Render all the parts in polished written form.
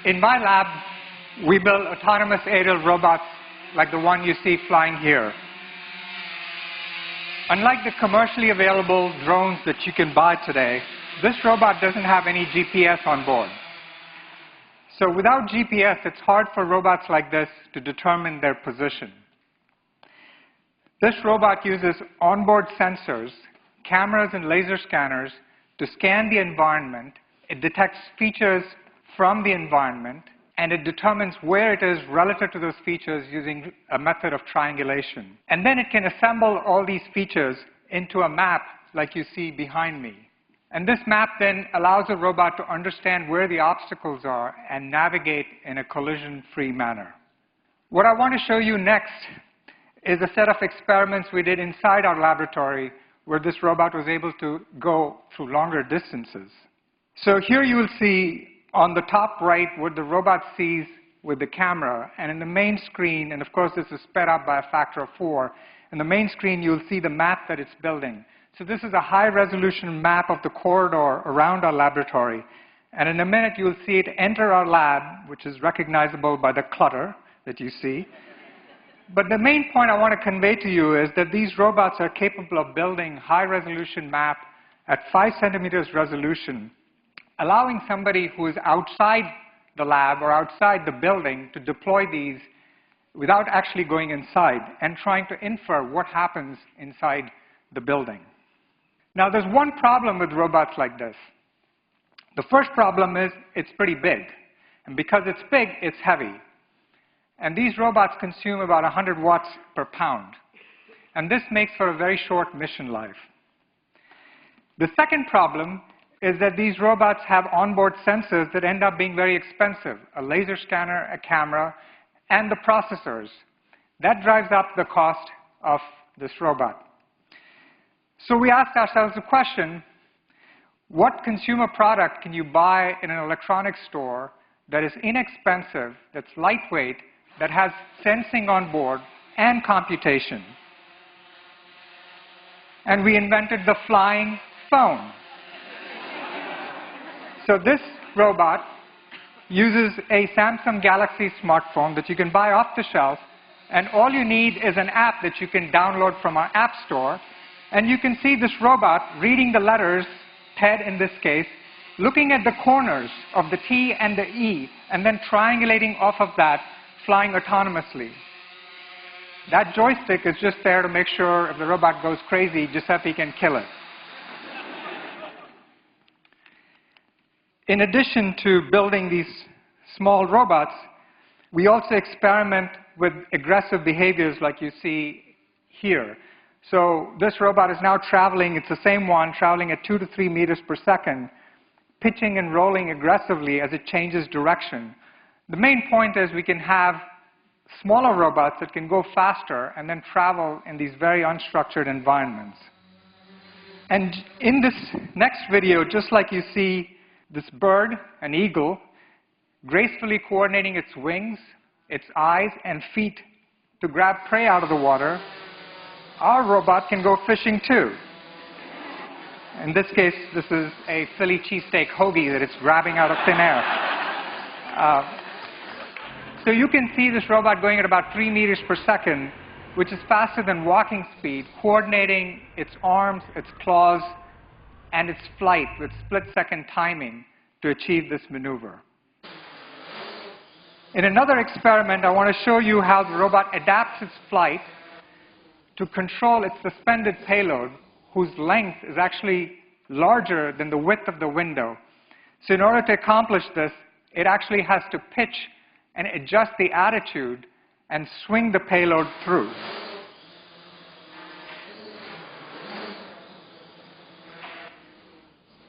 In my lab, we build autonomous aerial robots like the one you see flying here. Unlike the commercially available drones that you can buy today, this robot doesn't have any GPS on board. So without GPS, it's hard for robots like this to determine their position. This robot uses onboard sensors, cameras, and laser scanners to scan the environment. It detects features from the environment, and it determines where it is relative to those features using a method of triangulation. And then it can assemble all these features into a map like you see behind me. And this map then allows a robot to understand where the obstacles are and navigate in a collision-free manner. What I want to show you next is a set of experiments we did inside our laboratory where this robot was able to go through longer distances. So here you will see on the top right what the robot sees with the camera, and in the main screen, and of course this is sped up by a factor of 4, in the main screen you'll see the map that it's building. So this is a high-resolution map of the corridor around our laboratory, and in a minute you'll see it enter our lab, which is recognizable by the clutter that you see. But the main point I want to convey to you is that these robots are capable of building high-resolution map at 5 centimeters resolution, allowing somebody who is outside the lab or outside the building to deploy these without actually going inside and trying to infer what happens inside the building. Now, there's one problem with robots like this. The first problem is it's pretty big. And because it's big, it's heavy. And these robots consume about 100 watts per pound. And this makes for a very short mission life. The second problem is that these robots have onboard sensors that end up being very expensive, a laser scanner, a camera, and the processors. That drives up the cost of this robot. So we asked ourselves the question, what consumer product can you buy in an electronics store that is inexpensive, that's lightweight, that has sensing on board and computation? And we invented the flying phone. So this robot uses a Samsung Galaxy smartphone that you can buy off the shelf, and all you need is an app that you can download from our app store, and you can see this robot reading the letters, TED in this case, looking at the corners of the T and the E, and then triangulating off of that, flying autonomously. That joystick is just there to make sure if the robot goes crazy, Giuseppe can kill it. In addition to building these small robots, we also experiment with aggressive behaviors like you see here. So this robot is now traveling, it's the same one, traveling at 2 to 3 meters per second, pitching and rolling aggressively as it changes direction. The main point is we can have smaller robots that can go faster and then travel in these very unstructured environments. And in this next video, just like you see this bird, an eagle, gracefully coordinating its wings, its eyes, and feet to grab prey out of the water, our robot can go fishing too. In this case, this is a Philly cheesesteak hoagie that it's grabbing out of thin air. So you can see this robot going at about 3 meters per second, which is faster than walking speed, coordinating its arms, its claws, and its flight with split-second timing to achieve this maneuver. In another experiment, I want to show you how the robot adapts its flight to control its suspended payload, whose length is actually larger than the width of the window. So in order to accomplish this, it actually has to pitch and adjust the attitude and swing the payload through.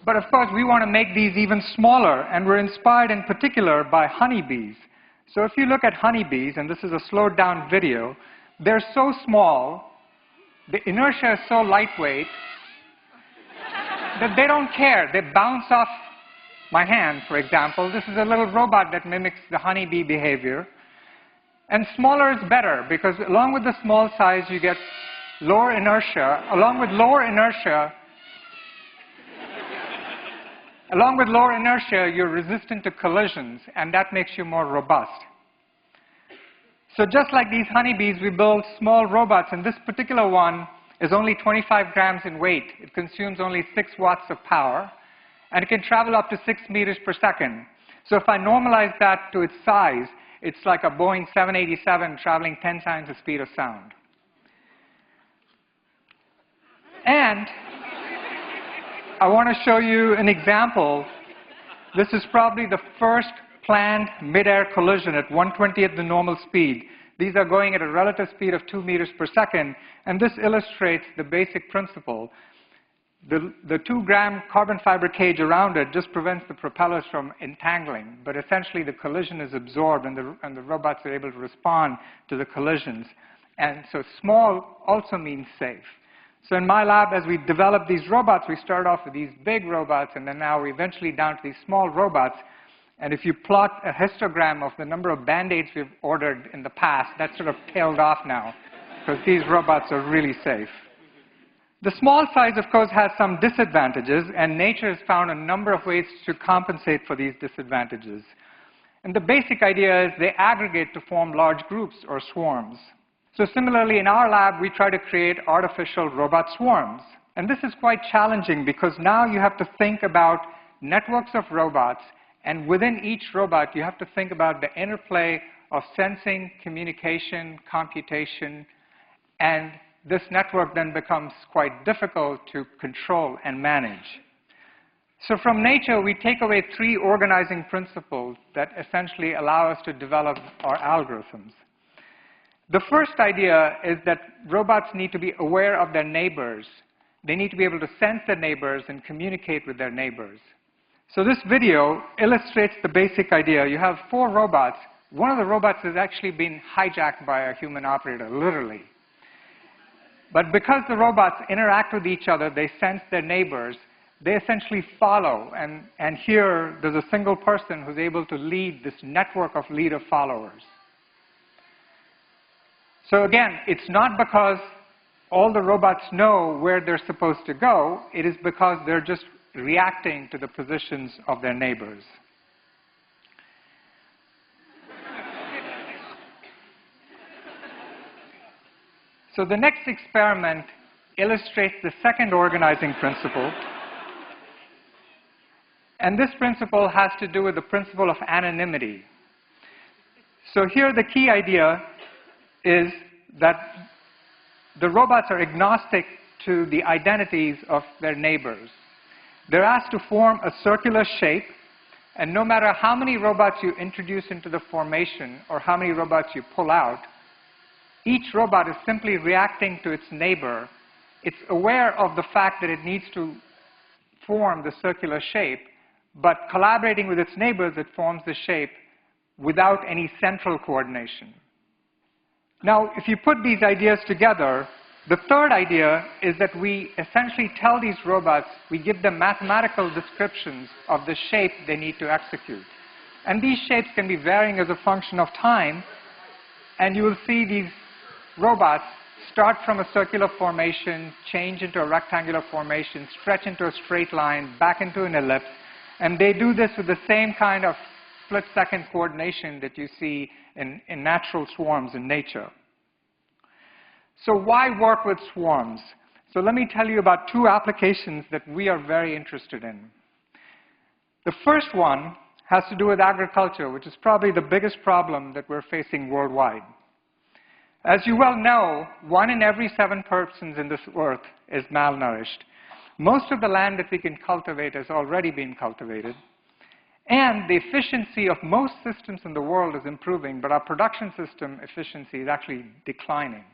But of course, we want to make these even smaller, and we're inspired in particular by honeybees. So if you look at honeybees, and this is a slowed down video, they're so small, the inertia is so lightweight, that they don't care. They bounce off my hand, for example. This is a little robot that mimics the honeybee behavior. And smaller is better, because along with the small size, you get lower inertia. Along with lower inertia, Along with lower inertia, you're resistant to collisions, and that makes you more robust. So just like these honeybees, we build small robots, and this particular one is only 25 grams in weight. It consumes only 6 watts of power, and it can travel up to 6 meters per second. So if I normalize that to its size, it's like a Boeing 787 traveling 10 times the speed of sound. And I want to show you an example. This is probably the first planned mid-air collision at 1/20th the normal speed. These are going at a relative speed of 2 meters per second, and this illustrates the basic principle. The 2-gram carbon fiber cage around it just prevents the propellers from entangling, but essentially the collision is absorbed, and the robots are able to respond to the collisions. And so small also means safe. So in my lab, as we develop these robots, we start off with these big robots, and then now we're eventually down to these small robots. And if you plot a histogram of the number of Band-Aids we've ordered in the past, that's sort of tailed off now, because these robots are really safe. The small size, of course, has some disadvantages, and nature has found a number of ways to compensate for these disadvantages. And the basic idea is they aggregate to form large groups or swarms. So similarly, in our lab, we try to create artificial robot swarms. And this is quite challenging because now you have to think about networks of robots, and within each robot, you have to think about the interplay of sensing, communication, computation, and this network then becomes quite difficult to control and manage. So from nature, we take away 3 organizing principles that essentially allow us to develop our algorithms. The first idea is that robots need to be aware of their neighbors. They need to be able to sense their neighbors and communicate with their neighbors. So this video illustrates the basic idea. You have 4 robots. One of the robots has actually been hijacked by a human operator, literally. But because the robots interact with each other, they sense their neighbors, they essentially follow. And here, there's a single person who's able to lead this network of leader followers. So again, it's not because all the robots know where they're supposed to go. It is because they're just reacting to the positions of their neighbors. So the next experiment illustrates the second organizing principle. And this principle has to do with the principle of anonymity. So here the key idea is that the robots are agnostic to the identities of their neighbors. They're asked to form a circular shape, and no matter how many robots you introduce into the formation or how many robots you pull out, each robot is simply reacting to its neighbor. It's aware of the fact that it needs to form the circular shape, but collaborating with its neighbors, it forms the shape without any central coordination. Now, if you put these ideas together, the third idea is that we essentially tell these robots, we give them mathematical descriptions of the shape they need to execute. And these shapes can be varying as a function of time, and you will see these robots start from a circular formation, change into a rectangular formation, stretch into a straight line, back into an ellipse, and they do this with the same kind of split-second coordination that you see in natural swarms in nature. So why work with swarms? So let me tell you about 2 applications that we are very interested in. The first one has to do with agriculture, which is probably the biggest problem that we're facing worldwide. As you well know, 1 in every 7 persons in this earth is malnourished. Most of the land that we can cultivate has already been cultivated. And the efficiency of most systems in the world is improving, but our production system efficiency is actually declining.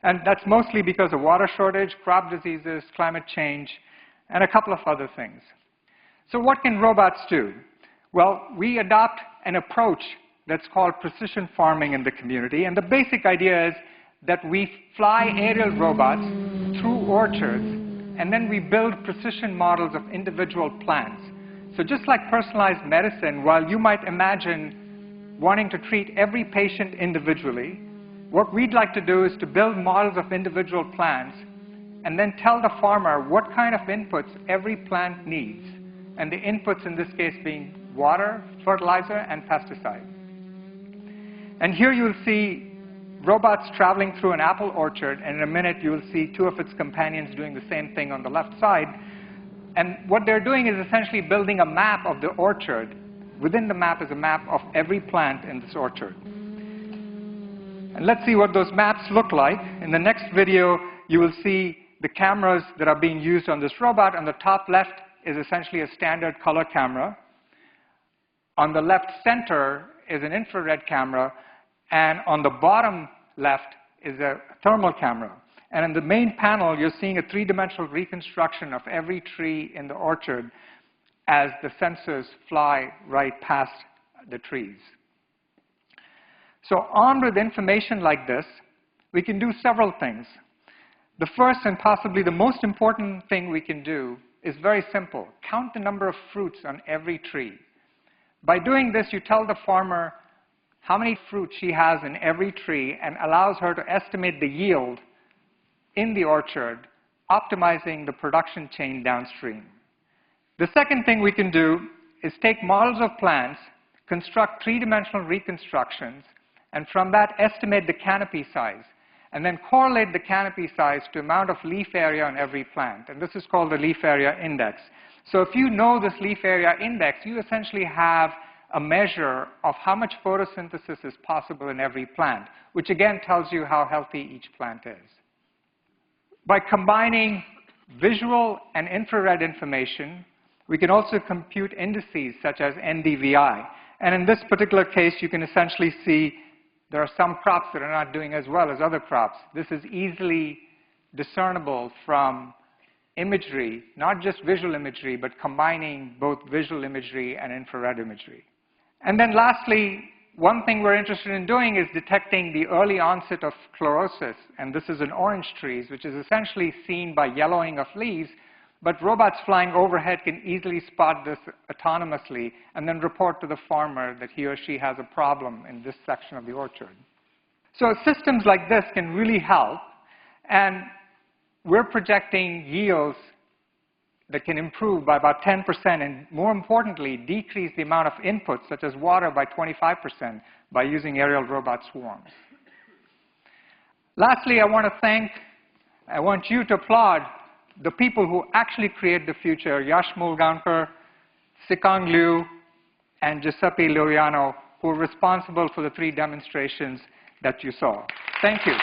And that's mostly because of water shortage, crop diseases, climate change, and a couple of other things. So what can robots do? Well, we adopt an approach that's called precision farming in the community. And the basic idea is that we fly aerial robots through orchards, and then we build precision models of individual plants. So just like personalized medicine, while you might imagine wanting to treat every patient individually, what we'd like to do is to build models of individual plants and then tell the farmer what kind of inputs every plant needs. and the inputs in this case being water, fertilizer, and pesticide. And here you'll see robots traveling through an apple orchard, and in a minute you'll see two of its companions doing the same thing on the left side. And what they're doing is essentially building a map of the orchard. Within the map is a map of every plant in this orchard. And let's see what those maps look like. In the next video, you will see the cameras that are being used on this robot. On the top left is essentially a standard color camera. On the left center is an infrared camera. And on the bottom left is a thermal camera. And in the main panel, you're seeing a three-dimensional reconstruction of every tree in the orchard as the sensors fly right past the trees. So armed with information like this, we can do several things. The first and possibly the most important thing we can do is very simple. Count the number of fruits on every tree. By doing this, you tell the farmer how many fruits she has in every tree and allows her to estimate the yield in the orchard, optimizing the production chain downstream. The second thing we can do is take models of plants, construct three-dimensional reconstructions, and from that estimate the canopy size, and then correlate the canopy size to amount of leaf area on every plant. And this is called the leaf area index. So if you know this leaf area index, you essentially have a measure of how much photosynthesis is possible in every plant, which again tells you how healthy each plant is. By combining visual and infrared information, we can also compute indices such as NDVI. And in this particular case, you can essentially see there are some crops that are not doing as well as other crops. This is easily discernible from imagery, not just visual imagery, but combining both visual imagery and infrared imagery. And then lastly, one thing we're interested in doing is detecting the early onset of chlorosis. And this is in orange trees, which is essentially seen by yellowing of leaves. But robots flying overhead can easily spot this autonomously and then report to the farmer that he or she has a problem in this section of the orchard. So systems like this can really help. And we're projecting yields that can improve by about 10%, and more importantly, decrease the amount of inputs, such as water, by 25% by using aerial robot swarms. Lastly, I want you to applaud the people who actually create the future, Yash Mulgaonkar, Sikang Liu, and Giuseppe Loiano, who are responsible for the three demonstrations that you saw. Thank you.